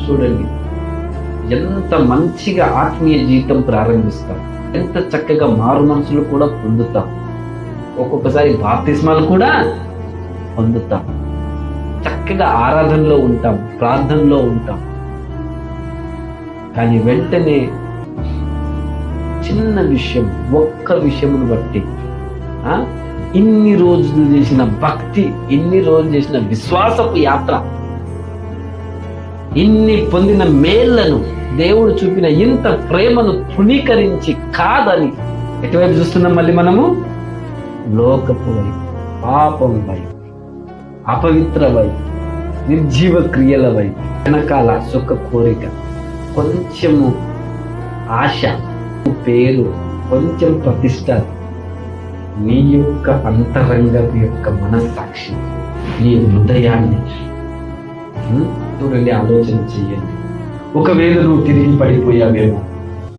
చూడండి, ఎంత మంచిగా ఆత్మీయ జీవితం ప్రారంభిస్తాం, ఎంత చక్కగా మారు మనసులు కూడా పొందుతాం, ఒక్కొక్కసారి బాప్తిస్మాలు కూడా పొందుతాం, చక్కగా ఆరాధనలో ఉంటాం, ప్రార్థనలో ఉంటాం. కానీ వెంటనే చిన్న విషయం, ఒక్క విషయమును బట్టి ఇన్ని రోజులు చేసిన భక్తి, ఇన్ని రోజులు చేసిన విశ్వాసపు యాత్ర, ఇన్ని పొందిన మేళ్లను, దేవుడు చూపిన ఇంత ప్రేమను తృణీకరించి కాదని ఎటువైపు చూస్తున్నాం? మళ్ళీ మనము లోకపు వైపు, పాపం వైపు, అపవిత్ర వైపు, నిర్జీవ క్రియల వైపు, వెనకాల సుఖ కోరిక, కొంచెము ఆశ, పేరు, కొంచెం ప్రతిష్ట, నీ యొక్క అంతరంగపు యొక్క మనస్సాక్షి, నీ హృదయాన్ని చూడండి, ఆలోచన చెయ్యండి. ఒకవేళ నువ్వు తిరిగి పడిపోయావేమో,